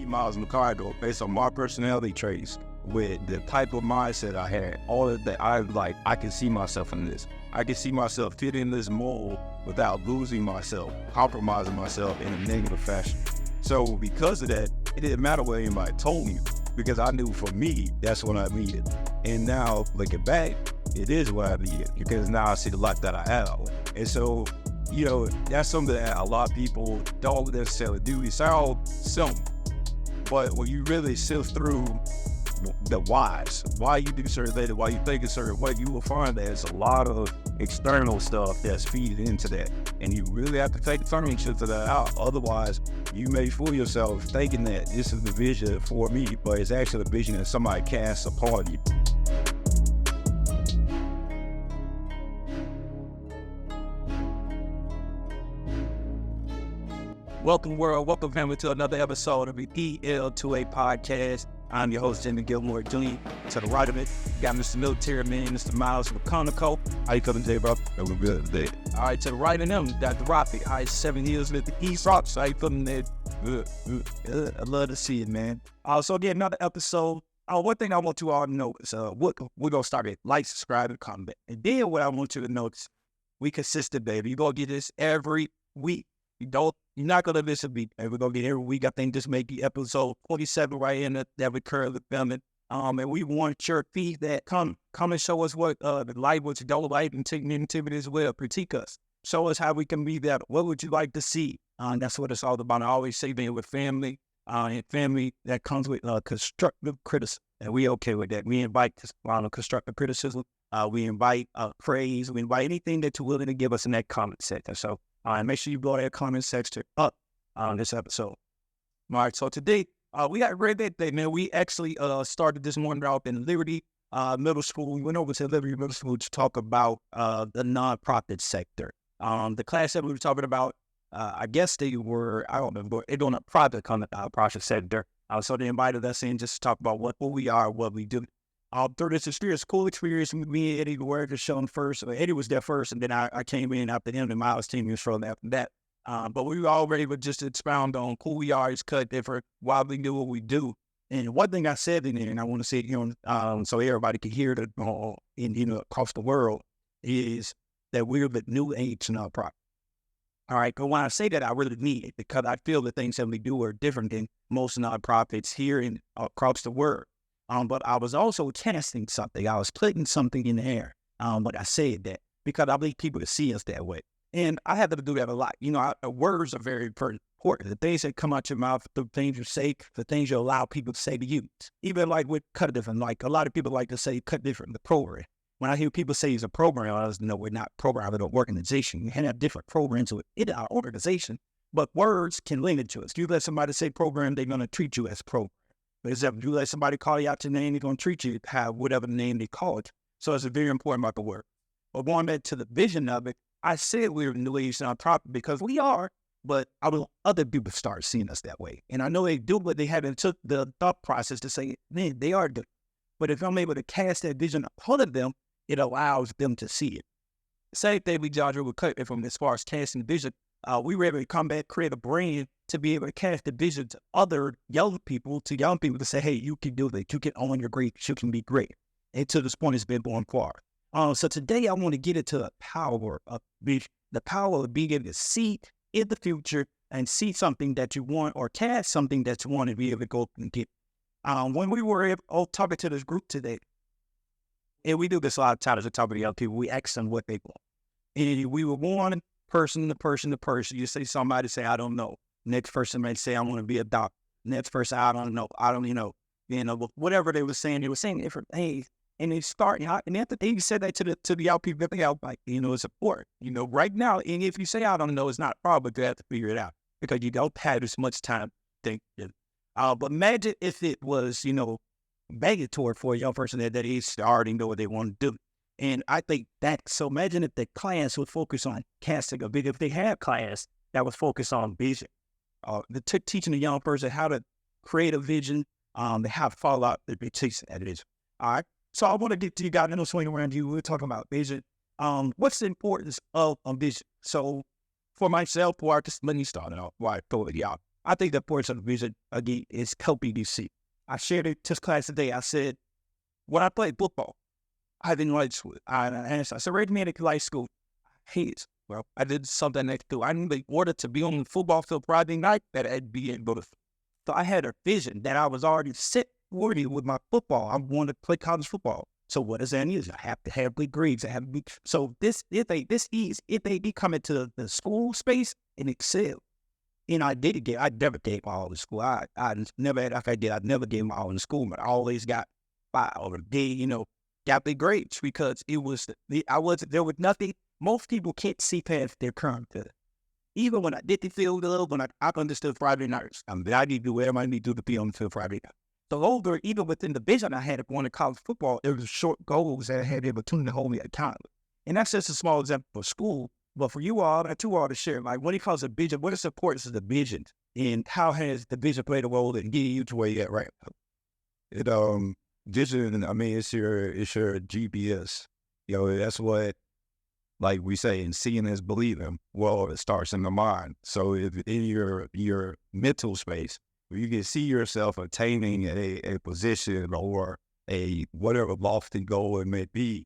miles in the car, I go, based on my personality traits, with the type of mindset I had, all of that, I can see myself in this. I can see myself fitting in this mold without losing myself, compromising myself in a negative fashion. So because of that, it didn't matter what anybody told me, because I knew for me, that's what I needed. And now, looking back, it is what I needed, because now I see the life that I have. And so, that's something that a lot of people don't necessarily do. It sounds simple, but when you really sift through the whys, why you do certain things, why you think a certain way, you will find that there's a lot of external stuff that's feeding into that. And you really have to take ownership of that out. Otherwise, you may fool yourself thinking that this is the vision for me, but it's actually the vision that somebody casts upon you. Welcome, world. Welcome, family, to another episode of the EL2A Podcast. I'm your host, Jimmy Gilmore Jr. To the right of it, got Mr. Military Man, Mr. Miles McConaughey. How you coming today, bro? I'm good today. All right, to the right of them, Dr. Rafi. All right, 7 years with the East Rocks. How you feeling there? Good. I love to see it, man. So again, another episode. One thing I want you all to know is we're going to start at like, subscribe, and comment. And then what I want you to notice, we consistent, baby. You're going to get this every week. You're not going to miss a beat. We're going to get every week. I think this may be episode 47 right in that we're currently filming. And we want your feedback. Come and show us what the light, what you don't like, and take negativity as well. Critique us. Show us how we can be better. What would you like to see? That's what it's all about. I always say being with family, and family that comes with constructive criticism. And we okay with that. We invite constructive criticism. We invite praise. We invite anything that you're willing to give us in that comment section. So make sure you blow that comment section up on this episode. All right, so today, we got a great day, man. We actually started this morning out in Liberty Middle School. We went over to Liberty Middle School to talk about the nonprofit sector. The class that we were talking about, I guess they were, I don't remember, they're doing a private project sector. So they invited us in just to talk about what we are, what we do. Through this experience, cool experience, me and Eddie were just shown first. Eddie was there first, and then I came in after him, and Miles' team was from after that. But we already would just expound on who we are, is cut different, why we do what we do. And one thing I said in there, and I want to say it, so everybody can hear it across the world, is that we're the new age nonprofit. All right, but when I say that, I really mean it, because I feel the things that we do are different than most nonprofits here and across the world. But I was also testing something. I was putting something in the air. But I said that because I believe people to see us that way. And I have to do that a lot. Words are very important. The things that come out your mouth, the things you say, the things you allow people to say to you. Even like with cut different, like a lot of people like to say cut different, the program. When I hear people say it's a program, I just know we're not programming an organization. We have different programs within our organization, but words can link it to us. You let somebody say program, they're going to treat you as program. Except if you let somebody call you out your name, they're going to treat you have whatever name they call it. So it's very important about the word. But going back to the vision of it, I said we're a new age nonprofit because we are, but I want other people start seeing us that way. And I know they do, but they haven't took the thought process to say, man, they are good. But if I'm able to cast that vision upon them, it allows them to see it. Same thing we judge with cut from as far as casting vision. We were able to come back, create a brand to be able to cast the vision to other young people to say, hey, you can do that. You can own your greatness. You can be great. And to this point, it's been going far. So today I want to get into the power of vision, the power of being able to see in the future and see something that you want or cast something that you want to be able to go and get. When we were talking to this group today, and we do this a lot of times with talking to young people, we ask them what they want. And we were one person to person to person. You say somebody say, I don't know. Next person may say, I want to be a doctor. Next person, I don't know. Whatever they were saying different things. And they start, and after they said that to the young people, they out like, it's important. Right now, and if you say, I don't know, it's not a problem, but you have to figure it out because you don't have as much time to think. But imagine if it was, mandatory for a young person that is already know what they want to do. And I think so imagine if the class would focus on casting a vision, if they had class that was focused on vision. Teaching a young person how to create a vision, and how to follow out the teaching that vision. All right. So I want to get to you guys, swing around you. We're talking about vision. What's the importance of a vision? So for myself, let me start it off. Why I throw it out. I think the importance of vision, again, is helping you see. I shared it to class today. I said, when I played football, I didn't like school. I said, Ray, man, if you like school, I hate it. Well, I did something next to. I knew in order to be on the football field Friday night, that I'd be able to. So I had a vision that I was already set already with my football. I wanted to play college football. So what does that mean? I have to have good grades. I have to be, so if they come into the school space and excel. And I never gave my all in school. I never had, like I did, I never gave my all in school, but I always got by or got the grades because there was nothing. Most people can't see past their current field. Even when I did the field a little, when I understood Friday nights, I need to do whatever I need to do to be on the field Friday night. So even within the vision I had of going to college football, there was short goals that I had the opportunity to hold me accountable. And that's just a small example for school. But for you all, and to all to share, like when it comes to vision, what is the importance of the vision? And how has the vision played a role in getting you to where you're at right now? Vision, I mean, it's your GPS. That's what, like we say, in seeing is believing. Well, it starts in the mind. So if in your mental space, where you can see yourself attaining a position or a whatever lofty goal it may be,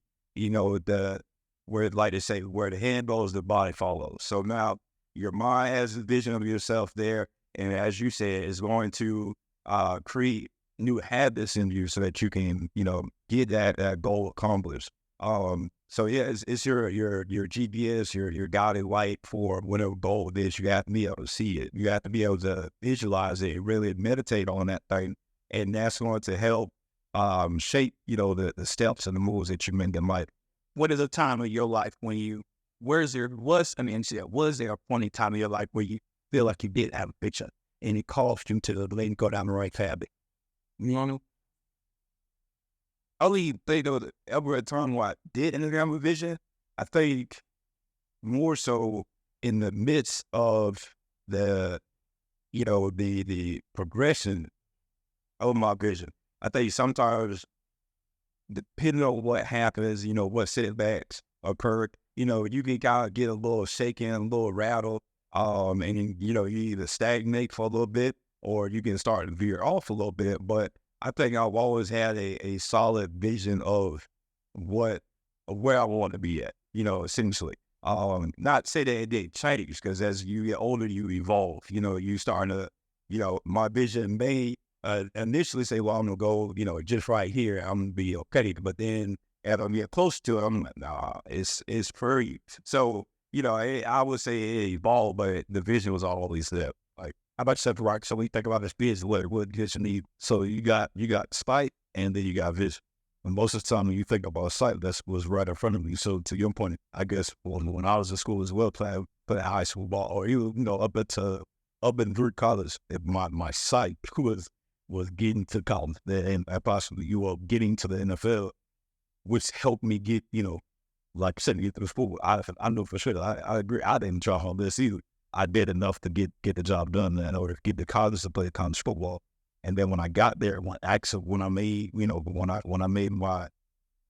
where the hand goes, the body follows. So now your mind has a vision of yourself there, and as you said, it's going to create new habits in you so that you can, get that goal accomplished. So yeah, it's your GPS, your guiding light for whatever goal it is. You have to be able to see it. You have to be able to visualize it, really meditate on that thing, and that's going to help shape, the steps and the moves that you make in life. What is a time of your life when was there a point in time in your life where you feel like you did have a picture and it caused you to go down the right path? I only think there was ever a time where I didn't have a vision. I think more so in the midst of the progression of my vision. I think sometimes, depending on what happens, what setbacks occur, you can kind of get a little shaken, a little rattled, and you either stagnate for a little bit or you can start to veer off a little bit. But I think I've always had a solid vision of where I want to be at, essentially. Not say that it didn't change, because as you get older, you evolve. You starting to, my vision may initially say, well, I'm going to go, just right here, I'm going to be okay. But then as I get close to it, I'm like, nah, it's pretty. So, I would say it evolved, but the vision was always there. Like, how about yourself, Rock? So when you think about this vision, what vision need? So you got sight, and then you got vision. And most of the time when you think about sight, that was right in front of me. So to your point, I guess when I was in school as well, playing high school ball, or even, up in through college, my sight was getting to college, and possibly you were getting to the NFL, which helped me get, like I said, get to the school. I know for sure. I agree. I didn't try on this either. I did enough to get the job done in order to get to college to play college football. And then when I got there, when I made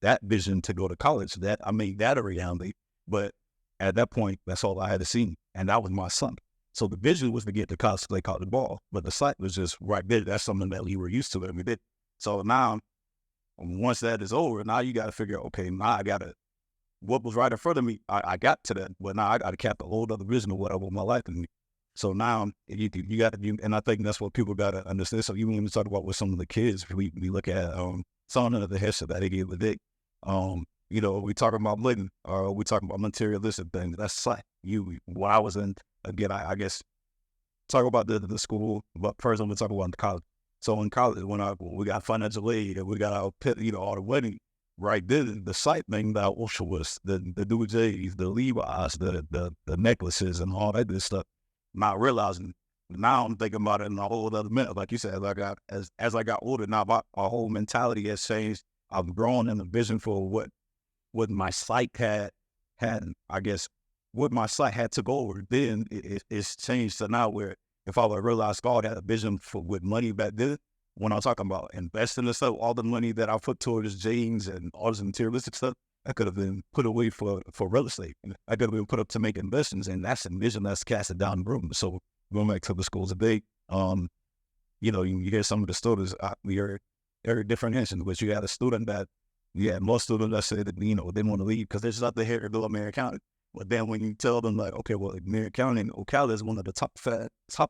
that vision to go to college, that I made that a reality. But at that point, that's all I had to see, and that was my son. So the vision was to get to college to play college ball, but the sight was just right there. That's something that we were used to every day. So now, once that is over, now you got to figure, okay, now what was right in front of me, I got to that, but now I got to cap a whole other vision of what I want my life to be. So now you got to, and I think that's what people got to understand. So even when we talk about with some of the kids, we look at some of the headset that they gave the dick. We talk about living, or we talk about materialistic things. That's sight. When I was in, again, I guess, talk about the school, but first I'm going to talk about the college. So in college, when we got financial aid and we got our all the wedding, right then, the sight thing that also was the New J's, the Levi's, the necklaces and all that good stuff. Not realizing, now I'm thinking about it in a whole other minute. Like you said, as I got older, now my whole mentality has changed. I've grown in the vision for what my sight had, I guess, what my sight had took over. Then it's changed to now where if I would realize God had a vision for with money back then, when I'm talking about investing and stuff, all the money that I put towards jeans and all this materialistic stuff, that could have been put away for real estate. I could have been put up to make investments, and that's a vision that's casted down the room. So going back to the schools today, You hear some of the students, we heard different instances, which you had a student that, most students that said that, they want to leave because there's nothing here to do American. But then when you tell them like, okay, well, American and Ocala is one of the top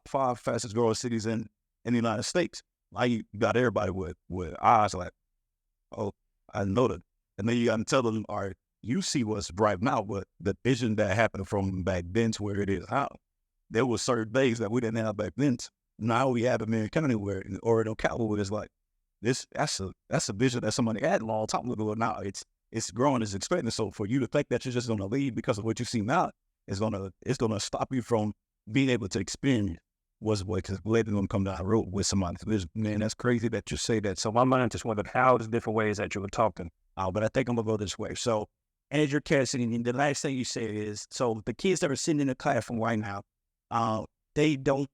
5 fastest growing cities in the United States. Like you got everybody with eyes like, oh, I know that. And then you got to tell them, all right, you see what's bright now, but the vision that happened from back then to where it is now, there were certain things that we didn't have back then. Now we have American where, or in Ocala, where it's like, that's a vision that somebody had a long time ago. Now it's growing, it's expanding. So for you to think that you're just going to leave because of what you see now, it's gonna stop you from being able to experience what's because later on come down the road with somebody. Man, that's crazy that you say that. So my mind just wondered how the different ways that you were talking. But I think I'm gonna go this way. So as you're casting, the last thing you say is, so the kids that are sitting in the classroom right now, they don't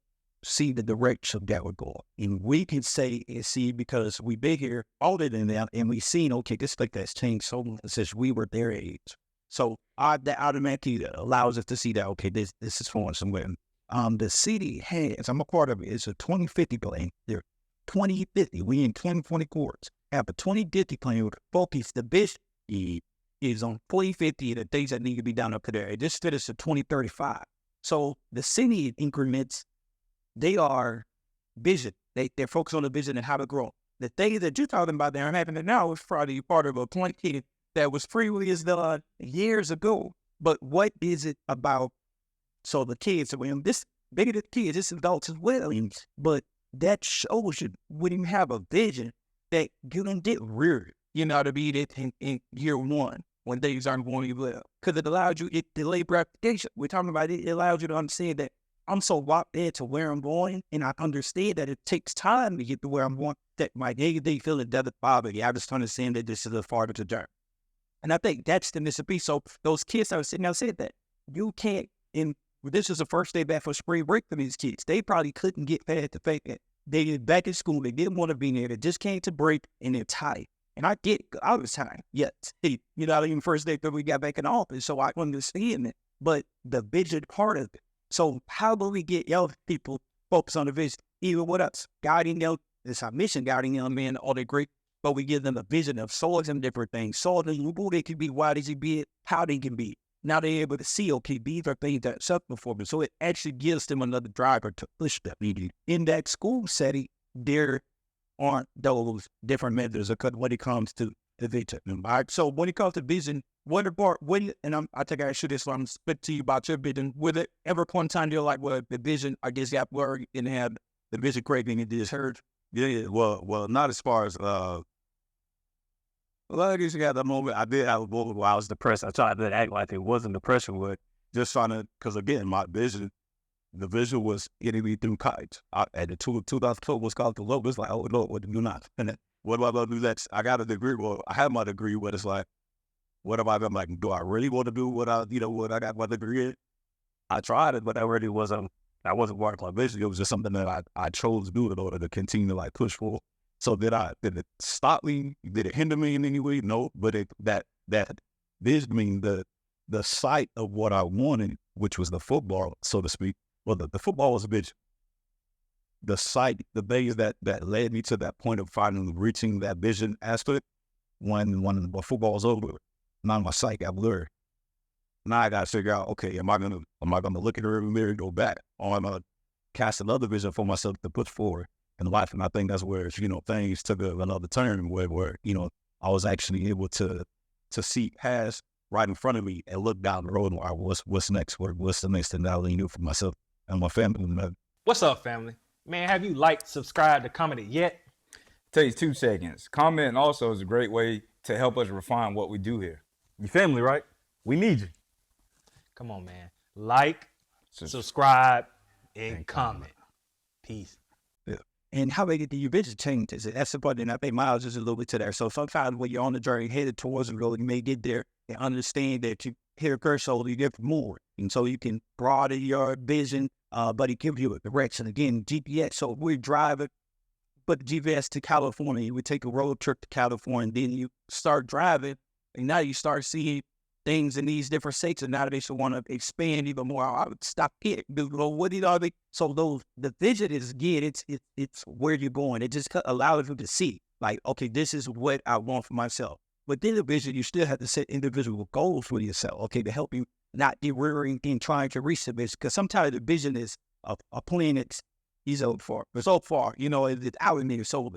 see the direction that we're going. And we can say and see because we've been here older than them and we've seen, okay, this thing that's changed so much since we were their age. So that automatically allows us to see that, okay, this is going somewhere. The city has, I'm a part of it, it's a 2050 plan. They're 2050, we in 2024. Have a 2050 plan with focus, the vision is on 2050 and the things that need to be done up to there. This finished to 2035. So the city increments, they are vision. They're focused on the vision and how to grow. The things that you're talking about that are happening now is probably part of a plan that was previously done years ago. But what is it about? So the kids, this bigger than kids, it's adults as well. But that shows you when you have a vision that you don't get reared, to be it in year one when things aren't going well. Because it allows you, it delayed gratification. We're talking about it allows you to understand that I'm so locked into where I'm going, and I understand that it takes time to get to where I'm going, that my day-to-day feeling doesn't bother me. I just understand that this is a part of the journey. And I think that's the missing piece. So those kids that were sitting there said that you can't, this is the first day back for spring break for these kids. They probably couldn't get past the fact that they back in school, they didn't want to be there, they just came to break and they're tired. And I get I was tired, yet, even first day that we got back in the office, so I understand it. But the vision part of it. So how do we get young people focused on the vision? Even with us, guiding them, it's our mission, guiding young men, all they're great, but we give them a vision of showing them different things, showing them who they can be, why they can be it, how they can be. Now they're able to see, okay, these are things that acceptable for them. So it actually gives them another driver to push them. In that school setting, there aren't those different methods when it comes to the vision. All right? So when it comes to vision, I think I should just speak to you about your vision. With it ever point in time you're like, well, the vision, I guess got worried and have the vision correct and it just hurt? Yeah, well, not as far as I guess you got the moment. I did have a moment where I was depressed. I tried to act like it wasn't depression, but just trying to, because again, the vision was getting me through college. At the 2012 was called the low. It's like, oh no, what do you not? And then, what am I going to do next? I got a degree. Well, I have my degree, but it's like, what am I going to like? Do I really want to do what I got my degree in? I tried it, but I wasn't part of my vision. It was just something that I chose to do in order to continue to like push for. So did it stop me? Did it hinder me in any way? No, but that vision, the sight of what I wanted, which was the football, so to speak. Well, the football was a vision. The sight, the things that led me to that point of finally reaching that vision aspect, when football was over, now my sight got blurred. Now I got to figure out, okay, am I gonna look at the rearview mirror and go back, or am I gonna cast another vision for myself to push forward in life? And I think that's where things took another turn, where I was actually able to see past right in front of me and look down the road and what's next, what's the next thing that I really knew for myself and my family. What's up, family? Man, have you liked, subscribed, or commented yet? Takes 2 seconds. Comment also is a great way to help us refine what we do here. You family, right? We need you. Come on, man. Like, subscribe, and comment. Peace. Yeah. And how they get your vision changes. That's the part, and I think Miles is a little bit to there. So sometimes when you're on the journey headed towards the goal, you may get there and understand that you hit a threshold, you get more. And so you can broaden your vision, but it gives you a direction. Again, GPS. So if we're driving, put the GPS to California, you would take a road trip to California, and then you start driving, and now you start seeing things in these different states, and now they should want to expand even more. I would stop it. What do you know? So the vision is again, it's where you're going. It just allows you to see, like, okay, this is what I want for myself. But then the vision, you still have to set individual goals for yourself, okay, to help you not derail in trying to reach the vision. Because sometimes the vision is a plan that's so far, you know, it's out in there. So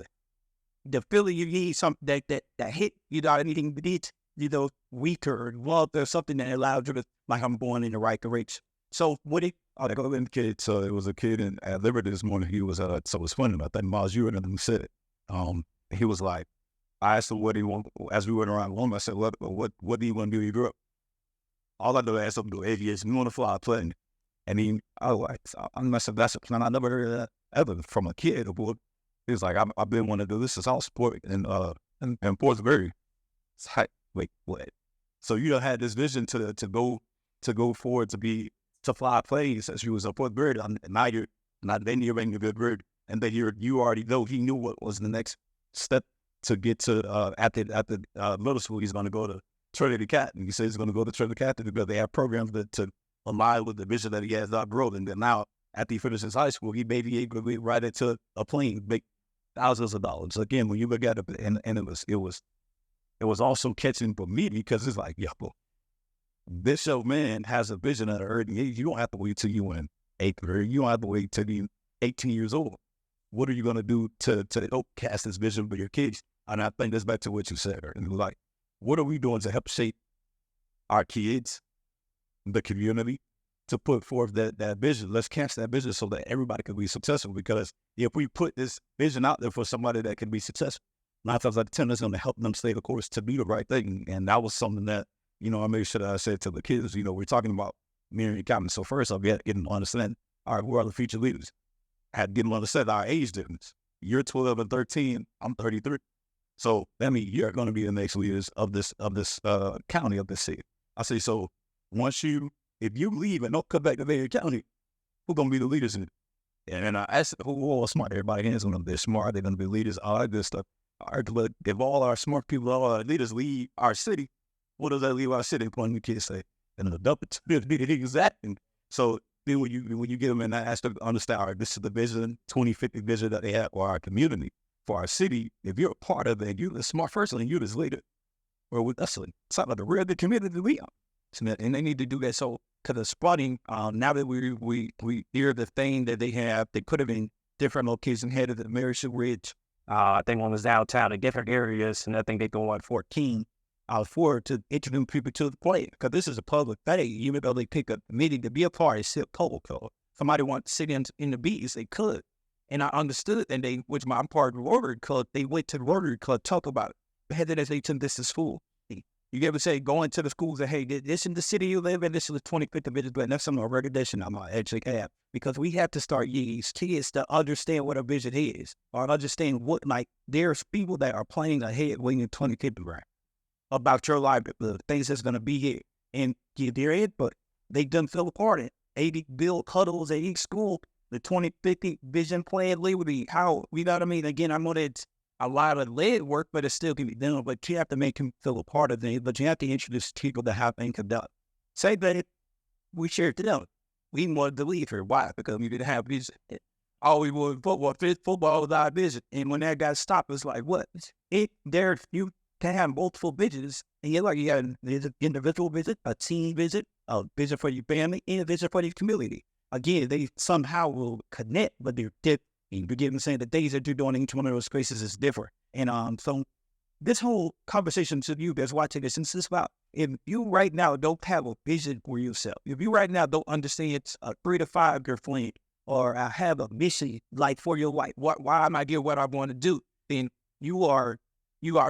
the feeling you need something that hit, you know, anything but it, you know, weaker or well, there's something that allows you to, like, I'm going in the right direction. So what it, kid, so it was a kid at Liberty this morning. He was, so it was funny. I think Miles, you were the one who said it. He was like, I asked him what he want, as we went around home, I said, what do you want to do when you grow up? All I do is ask him to do aviation. You want to fly a plane? And I said, that's a plan. I never heard of that ever from a kid. He was like, I've been wanting to do this since I was sport in fourth grade. It's like, wait, what? So you done had this vision to go forward to fly planes since you was a fourth grade, and now you're making a good grade, and then you already know he knew what was the next step to get to at the middle school. He's going to go to Trinity Catholic. He says he's going to go to Trinity Catholic because they have programs to align with the vision that he has not grown. And then now, after he finishes high school, he may be able to be right into a plane, make thousands of dollars. Again, when you look at it, and it was also catching for me because it's like, this young man has a vision at an early age. You don't have to wait till you in eighth grade. You don't have to wait till you're 18 years old. What are you going to do to help cast this vision for your kids? And I think that's back to what you said. And like, what are we doing to help shape our kids, the community, to put forth that vision? Let's cast that vision so that everybody can be successful. Because if we put this vision out there for somebody that can be successful, 9 times out of 10, it's going to help them stay the course to be the right thing. And that was something that, you know, I made sure that I said to the kids, you know, we're talking about marrying comments. So first, I've got to get them to understand, all right, who are the future leaders? I had to get them to understand our age difference. You're 12 and 13, I'm 33. So that means you're going to be the next leaders of this county, of this city. I say, so if you leave and don't come back to Marion County, who's going to be the leaders in it? And I asked who all smart, everybody hands on them. They're smart, they're going to be leaders, all that good stuff. All right, look, if all our smart people, all our leaders leave our city, what does that leave our city? One of the kids say, and the dump it to be exacting. So then when you get them and I ask them to understand, all right, this is the vision, 2050 vision that they have for our community, for our city. If you're a part of it, you're the smart person and you're this leader. Well, that's something like a real good community we are. And they need to do that. So, because the spotting, now that we hear the thing that they have, they could have been different locations headed to Marion Ridge. I think one was downtown in different areas, and I think they go on 14. I was forward to introduce people to the play because this is a public thing. Even though they pick a meeting to be a part, it's still public. Somebody wants to sit in the beats, they could. And I understood, and which my part of the Rotary Club, they went to the Rotary Club, talk about it. They had that they took this to school. You ever say, going to the schools and, hey, this is the city you live in, this is the 25th vision, but that's some recognition I might actually have. Because we have to start these kids to understand what a vision is, or understand what, like, there's people that are planning ahead when you're 25th round about your life, the things that's going to be here. And get their input. They done fell apart in 80 bill huddles at each school, the 2050 vision plan, liberty, how, you know what I mean? Again, I know that's a lot of lead work, but it still can be done. But you have to make them feel a part of it. But you have to introduce people to how things are done. Say that we shared to them. We wanted to leave here. Why? Because we didn't have vision. All we wanted football was our vision. And when that got stopped, it's like, what? You can have multiple visions. And you got an individual vision, a team vision, a vision for your family, and a vision for your community. Again, they somehow will connect, but they're different. You begin saying the things that you're doing in each one of those spaces is different. And so this whole conversation to you that's watching this, it's about, if you right now don't have a vision for yourself, if you right now don't understand it's a 3 to 5 year plan, or I have a mission like for your life, why am I doing what I want to do? Then you are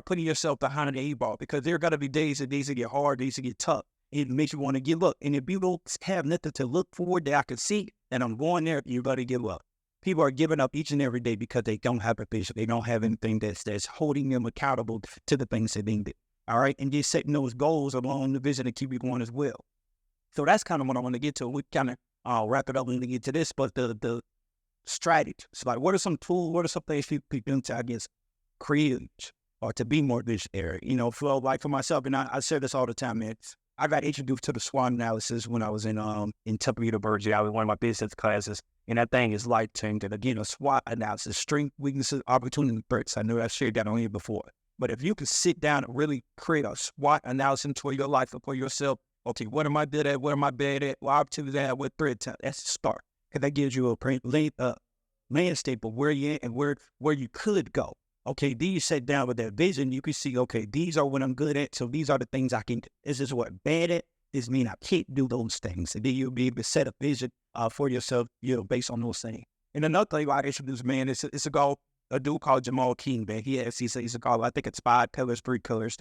putting yourself behind the 8 ball, because there are going to be days that get hard, days that get tough. It makes you want to give up. And if you don't have nothing to look forward that I can see, and I'm going there, you're going to give up. People are giving up each and every day because they don't have a vision. They don't have anything that's holding them accountable to the things that they do. All right. And just setting those goals along the vision to keep you going as well. So that's kind of what I want to get to. We kind of wrap it up when we get to this, but the strategy. So like, what are some tools? What are some things people do to, I guess, create or to be more visionary? You know, for myself, and I say this all the time, man, I got introduced to the SWOT analysis when I was in Temple University. I was in one of my business classes, and that thing is life changing. Again, a SWOT analysis: strength, weaknesses, opportunity, threats. I know I shared that on here before. But if you can sit down and really create a SWOT analysis for your life and for yourself, okay, what am I good at? What am I bad at? What opportunities I have? What threats? That's the start. Because that gives you a landscape of where you're at and where you could go. Okay, then you sit down with that vision, you can see, okay, these are what I'm good at, so these are the things I can do. This is what I'm bad at. This means I can't do those things. And then you'll be able to set a vision for yourself, based on those things. And another thing I introduced, man, it's a dude called Jamal King, man. He's a called, I think it's 5 pillars, 3 pillars,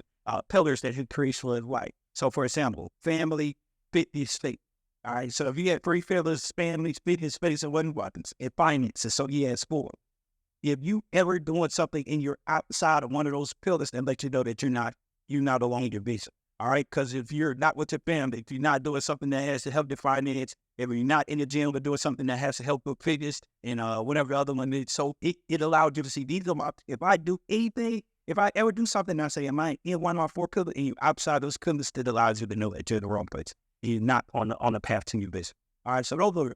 pillars that he creates for his life. So, for example, family, fitness, faith. All right, so if you had 3 pillars, family, fitness, faith, and weapons, and finances, so he has 4. If you ever doing something and you're outside of one of those pillars, then let you know that you're not along your vision. All right, because if you're not with your family, if you're not doing something that has to help your finance, if you're not in the gym but doing something that has to help with fitness and whatever other one is, so it allows you to see these are my. If I do anything, if I ever do something, I say, am I in one of my 4 pillars? And you're outside those pillars, that allows you to know that you're in the wrong place. You're not on the path to your vision. All right, so those are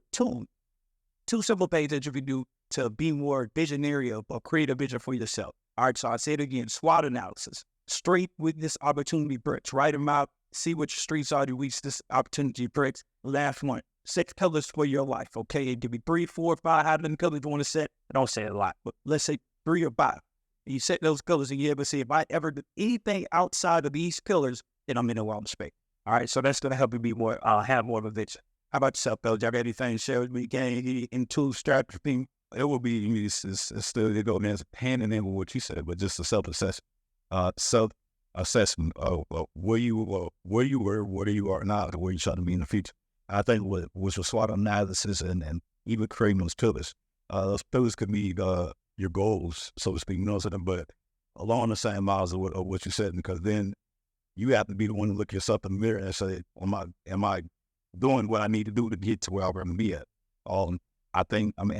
two simple things that you can do to be more visionary or create a vision for yourself. All right, so I say it again, SWOT analysis. Strength, weakness, opportunity, threats. Write them out. See what your strengths are, your weaknesses, opportunity, threats. Last one, 6 pillars for your life, okay? It could be 3, 4, 5, how many pillars you want to set. I don't say a lot, but let's say 3 or 5. And you set those pillars and you ever see if I ever do anything outside of these pillars, then I'm in the wrong space. All right, so that's going to help you be more, have more of a vision. How about yourself, Bill? Y'all got anything to share with me? Any tools, strategy? It will be, it's still, it goes hand in hand with what you said, but just a self-assessment of where you were, where you are now, to where you're trying to be in the future. I think with your SWOT analysis and even creating those pillars could be your goals, so to speak, but along the same miles of what you said, because then you have to be the one to look yourself in the mirror and say, am I doing what I need to do to get to where I'm going to be at? I think, and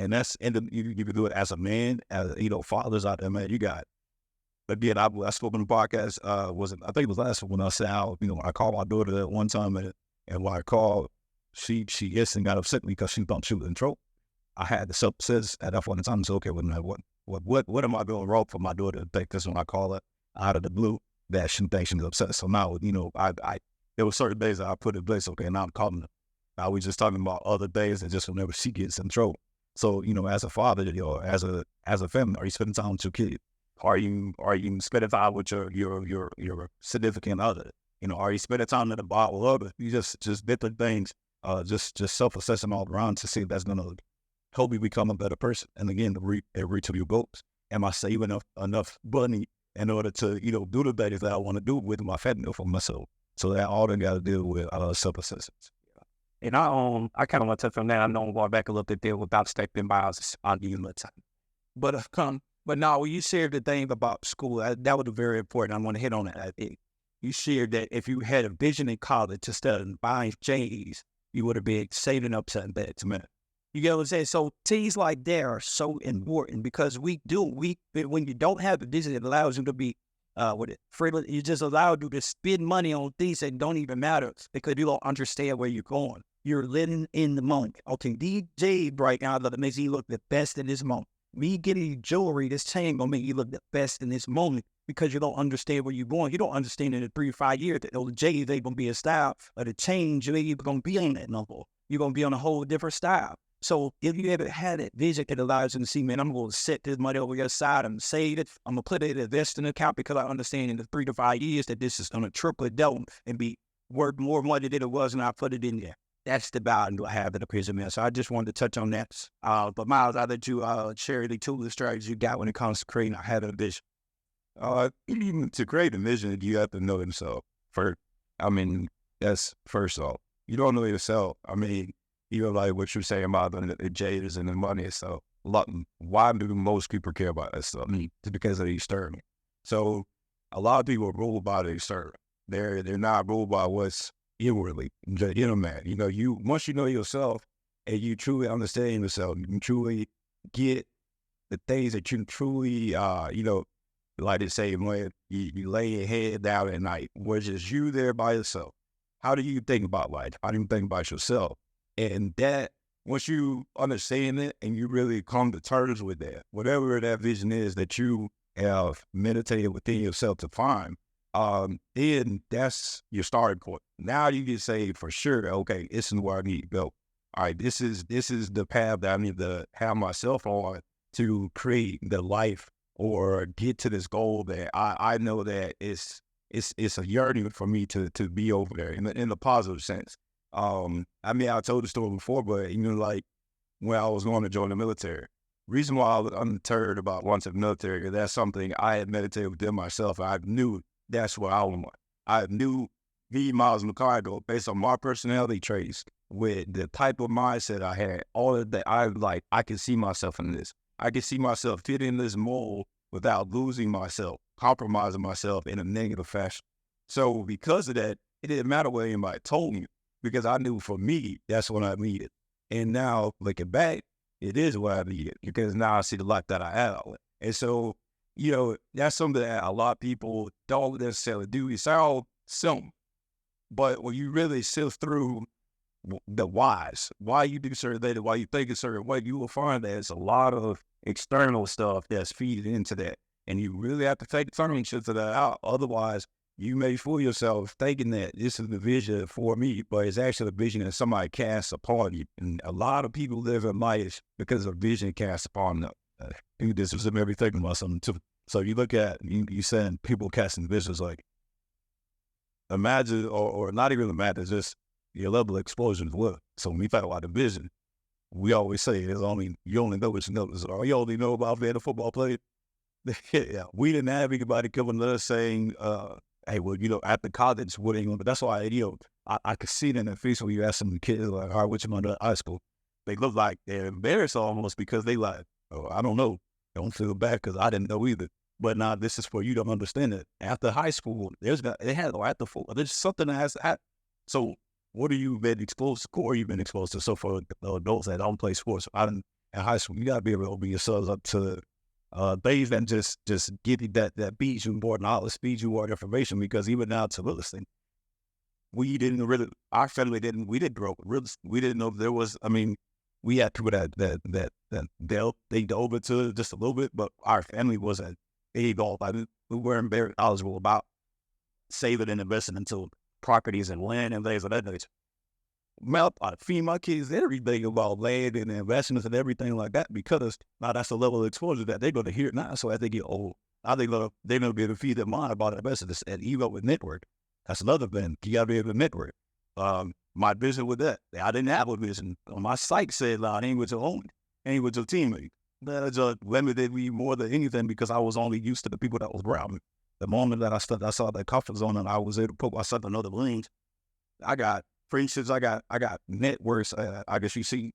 you can do it as a man, as fathers out there, man. You got, again, I spoke on the podcast. I think it was last one when I said how, I called my daughter that one time, and when I called, she instantly got upset because she thought she was in trouble. I had to self-assess at that point in time and say, okay, what am I doing wrong for my daughter to think this when I call her out of the blue that she thinks she's upset? So now, there were certain days that I put in place. Okay, now I'm calling her. Now we just talking about other days and just whenever she gets in trouble. So, as a father, as a family, are you spending time with your kid? Are you spending time with your significant other? Are you spending time in the bar with others? You just different things, just self-assessing all around to see if that's going to help you become a better person. And again, to reach your goals. Am I saving enough money in order to, do the things that I want to do with my family or for myself? So that all they got to deal with self-assessments. And I kind of want to touch on that. I know I'm going back a little bit there without stepping miles on you much time. But now when you shared the thing about school, that was very important. I want to hit on that. You shared that if you had a vision in college instead of buying J's, you would have been saving up something better to me. You get what I'm saying? So things like that are so important because when you don't have a vision, it allows you to be freely. You just allow you to spend money on things that don't even matter because you don't understand where you're going. You're living in the moment. Okay, DJ right now that makes you look the best in this moment. Me getting jewelry, this chain gonna make you look the best in this moment because you don't understand where you're going. You don't understand in 3 or 5 years that the J's ain't gonna be a style or the change you ain't even gonna be on that number. You're gonna be on a whole different style. So if you ever had that vision, it allows you to see, man, I'm going to set this money over your side. I'm going to save it. I'm going to put it in an investing account because I understand in the 3 to 5 years that this is going to triple double and be worth more money than it was when I put it in there. That's the value I have in a prison, man. So I just wanted to touch on that. But Miles, I'll let you share the tools and strategies you got when it comes to creating or having a vision. To create a vision, you have to know yourself first. That's first off. You don't know yourself. Like what you're saying about the J's and the money. So, why do most people care about that stuff? It's because of the external. So, a lot of people are ruled by the external. They're not ruled by what's inwardly. Man. Once you know yourself and you truly understand yourself, you can truly get the things that you truly, like they say, when you lay your head down at night, where just you there by yourself. how do you think about life? How do you think about yourself? And that, once you understand it and you really come to terms with that, whatever that vision is that you have meditated within yourself to find, then that's your starting point. Now you can say for sure, okay, this is where I need to go. All right, this is the path that I need to have myself on to create the life or get to this goal that I know that it's a yearning for me to be over there in the positive sense. I mean, I told the story before, but like when I was going to join the military, reason why I was undeterred about going to the military, that's something I had meditated within myself. I knew that's what I want. I knew me, Miles McCargo, based on my personality traits, with the type of mindset I had, all of that, I can see myself in this. I can see myself fitting in this mold without losing myself, compromising myself in a negative fashion. So because of that, it didn't matter what anybody told me, because I knew for me, that's what I needed. And now looking back, it is what I needed, because now I see the life that I have. And so, that's something that a lot of people don't necessarily do. It's all simple. But when you really sift through the whys, why you do certain things, why you think a certain way, you will find that it's a lot of external stuff that's feeding into that. And you really have to take furniture to that out. Otherwise, you may fool yourself thinking that this is the vision for me, but it's actually a vision that somebody casts upon you. And a lot of people live in life because of vision cast upon them. This is maybe thinking about something too. So you look at, you saying people casting visions, like imagine, or not even imagine, just your level of exposure as well. So when we talk about the vision, we always say you only know what you know. So you only know about being a football player. Yeah, we didn't have anybody coming to us saying, hey, well, after college, what are you going to do? That's why, I could see it in their face when you ask some kids, like, all right, what you going to do at high school? They look like they're embarrassed almost, because they like, oh, I don't know. Don't feel bad because I didn't know either. But now this is for you to understand it. After high school, there's something that has to happen. So what have you been exposed to, or you've been exposed to? So for adults that don't play sports, in high school, you got to be able to open yourselves up to things that just give you that feeds you more knowledge, feeds you more information. Because even now to real estate, our family didn't grow up with real estate. We didn't know there was, we had people that they dove into it just a little bit, but our family wasn't involved. We weren't very knowledgeable about saving and investing into properties and land and things of that nature. I feed my kids everything about land and investments and everything like that, because now that's the level of exposure that they're going to hear now. So as they get old, now they're going to be able to feed their mind about investments. And even with network, that's another thing. You got to be able to network. My vision with that, I didn't have a vision. My psych said, I ain't with your own, ain't with your teammate. That just limited me more than anything, because I was only used to the people that was around me. The moment that I saw that comfort zone and I was able to put myself in other lanes, I got friendships, I got networks. I guess you see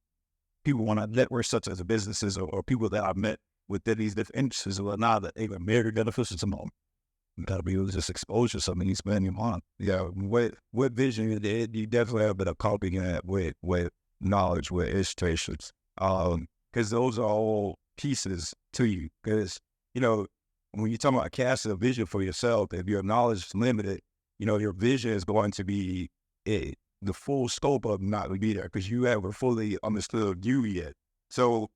people want to network, such as businesses or people that I met within these different industries, or now that they've been very beneficial to them. You got to be able to just expose yourself and expand your mind. Yeah, with vision, you definitely have been accompanying that with knowledge, with illustrations, because those are all pieces to you. Because when you're talking about casting a vision for yourself, if your knowledge is limited, your vision is going to be the full scope of not going to be there, because you haven't fully understood you yet. So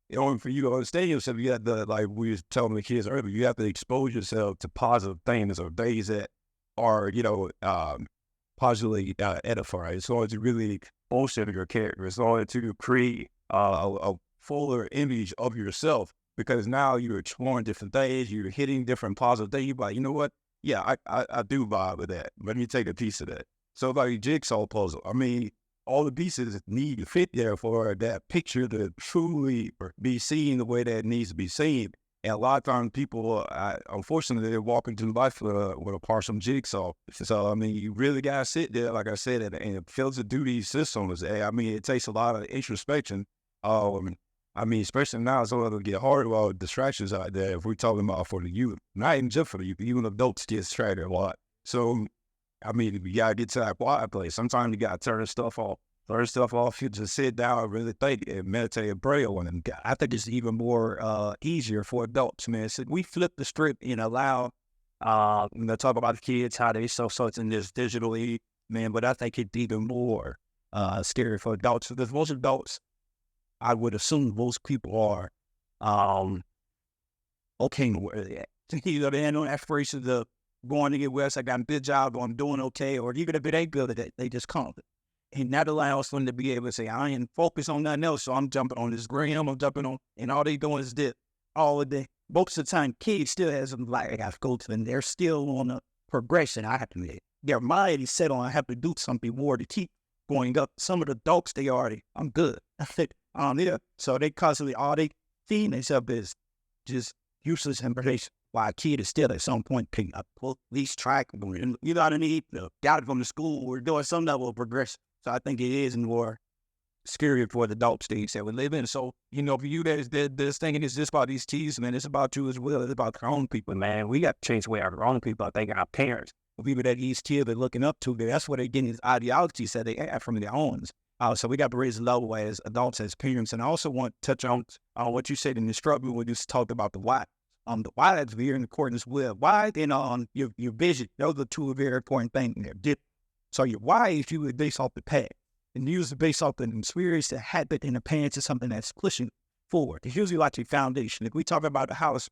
in order for you to understand yourself, you have to, like we were telling the kids earlier, you have to expose yourself to positive things or things that are, positively edifying. It's going to really bolster your character. It's going to create a fuller image of yourself, because now you're exploring different things, you're hitting different positive things. You're like, you know what? Yeah, I do vibe with that. Let me take a piece of that. So like a jigsaw puzzle, all the pieces need to fit there for that picture to truly be seen the way that it needs to be seen. And a lot of times people, unfortunately, they're walking through life with a partial jigsaw. So, you really got to sit there, like I said, and filter through these systems. It takes a lot of introspection. Especially now, it's going to get hard with all the distractions out there. If we're talking about for the youth, not even just for the youth, even adults get distracted a lot. So, you got to get to that quiet place. Sometimes you got to turn stuff off. You just sit down and really think and meditate and pray on it. I think it's even more easier for adults, man. So we flip the script and allow, talk about the kids, how they so in this digitally, man, but I think it's even more scary for adults because most adults, I would assume most people are okay where they're at. You know, they had no aspirations of going to get west. I got a good job, or I'm doing okay, or even if it ain't good, they just come. And that allows them to be able to say, I ain't focused on nothing else, so I'm jumping on this gram, I'm jumping on, and all they doing is this all the day. Most of the time, kids still has them like, I got to go to, and they're still on a progression. I have to make their mind is set on, I have to do something more to keep going up. Some of the adults, they already, I'm good. Yeah. So they constantly, all they feeding themselves is just useless information. While a kid is still at some point picking up, well, at least track, you know what I mean? Got it from the school, we're doing some level of progression. So I think it is more scary for the adult stage that we live in. So, you know, for you guys, this thing is just about these kids, man. It's about you as well. It's about our own people, man. We got to change the way our own people, I think our parents, the people that these kids are looking up to, that's where they're getting these ideologies that they have from their own. So we got to raise the level as adults, as parents. And I also want to touch on what you said in the struggle when you talked about the why. The why is very important as well. Why and your vision. Those are two very important things there. So your why is you based off the past. And usually based off the experience, the habit, and the past is something that's pushing forward. It's usually like your foundation. If we talk about a house,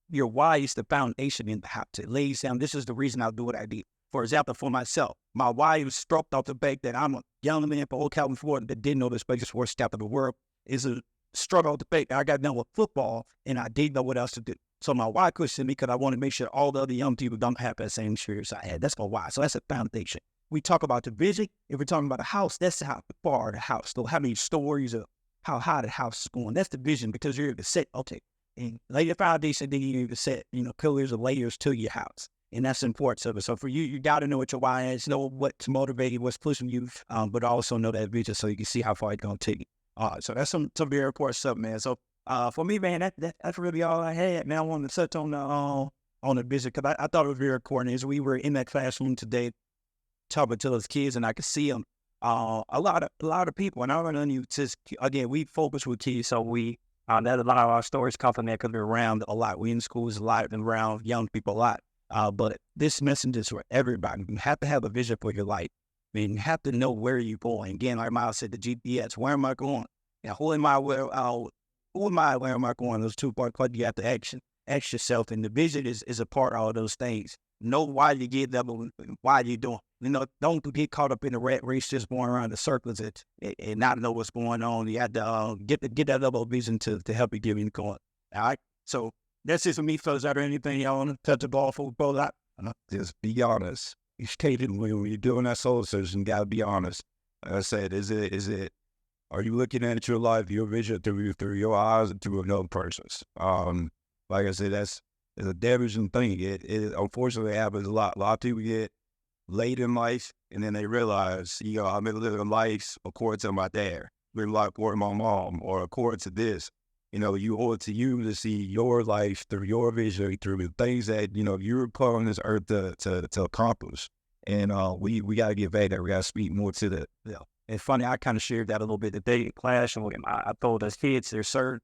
your why is the foundation in the house. It lays down, this is the reason I'll do what I did. For example, for myself, my why was struck off the fact that I'm a young man from Old California that didn't know this place before step of the world. Is a struggle off the fact that I got done with football and I didn't know what else to do. So my why questioned me because I want to make sure all the other young people don't have that same experience I had. That's my why. So that's a foundation. We talk about the vision. If we're talking about a house, that's how far the house, so how many stories of how high the house is going. That's the vision because you're able to set, okay, and lay the foundation, then you're able to set, pillars or layers to your house. And that's the importance of it. So for you, you got to know what your why is, know what's motivating, what's pushing you, but also know that vision so you can see how far it's going to take you. So that's some very important stuff, man. So for me, man, that's really all I had. Now I want to touch on the vision because I thought it was very important. As we were in that classroom today, talking to those kids, and I could see them. A lot of people, and I don't know, just again, we focus with kids, so we that a lot of our stories come from that because we're around a lot. We in schools a lot and around young people a lot. But this message is for everybody. You have to have a vision for your life. I mean, you have to know where you're going. Again, like Miles said, the GPS. Where am I going? And who am I? Where am I going? Those two parts. You have to ask yourself, and the vision is a part of all those things. Know why you get them, why you doing. Don't get caught up in the rat race, just going around the circles and not know what's going on. You have to get that level of vision to help you get in going. All right. So that's it for me, fellas. Are there anything y'all want to touch the ball for? Just be honest. You stated when you're doing that soul search, you gotta be honest. Like I said, is it? Are you looking at your life, your vision through your eyes and through another person's? Like I said, it's a damaging thing. It unfortunately happens a lot. A lot of people get late in life and then they realize, I've been living life according to my dad, living life according to my mom, or according to this. You owe it to you to see your life through your vision, through the things that, you're put on this earth to accomplish. And we got to get back there. We got to speak more to that. Yeah. It's funny, I kind of shared that a little bit today in class. And I told us kids, there's certain,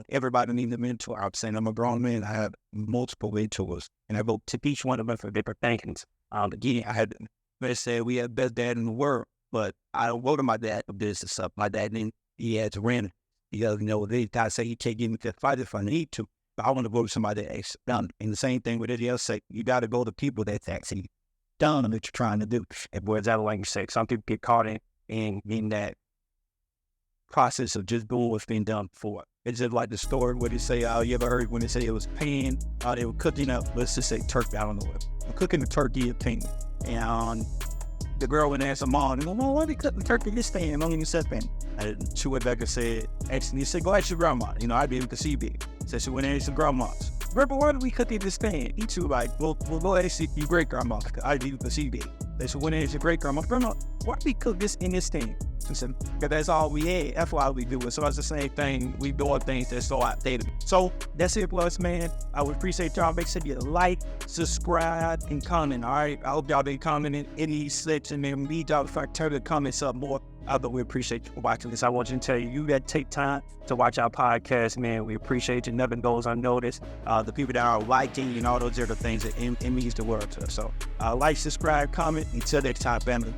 everybody needs a mentor. I'm saying I'm a grown man. I have multiple mentors. And I go to each one of them for different things. Again, let's say we have the best dad in the world, but I don't go to my dad for business stuff. My dad, he had to rent. I say he can't give me the fight if I need to, but I want to go to somebody that actually done. And the same thing with it else, say you got to go to people that's actually done what you're trying to do. And whereas that like you say, some people get caught in that process of just doing what's been done before. It's just like the story where they say, you ever heard when they say it was pan, they were cooking up, let's just say turkey, I don't know what. Cooking the turkey at pan. And the girl went and asked her mom, Mom, why are they cooking the turkey this pan? Don't even set pan. And she went back and said, he said, go ask your grandma. I'd be able to see big. So she went and asked her grandma's. Grandma, why do we cook in this pan? He too like, well, go ask your great grandma. I'd be able to see big. So went and asked your great grandma, why do we cook this in this pan? She said, because that's all we had. That's why we do it. So it's the same thing. We doing things that's so outdated. So that's it for us, man. I would appreciate y'all. Make sure you like, subscribe, and comment. All right. I hope y'all been commenting any slips and then read y'all if I turn the comments up more. But we appreciate you for watching this. I want you to tell you, you got to take time to watch our podcast, man. We appreciate you. Nothing goes unnoticed. The people that are liking and all those other things, it means the world to us. So like, subscribe, comment. Until next time, family.